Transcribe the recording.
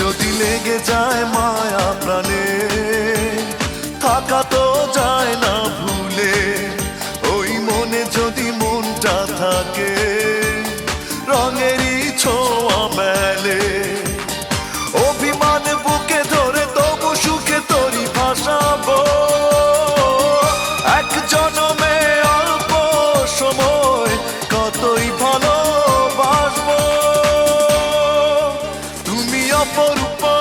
যদি লেগে যায় মায়া প্রাণে, থাকা তো যায় না ভুলে। ওই মনে যদি মনটা থাকে, রঙেরই ছোঁয়া মেলে। অভিমান বুকে ধরে তবু সুখে তোরই ভাসাবো। এক জনমে অল্প সময় কতই ভালোবাসবো। তুমি অপরূপা,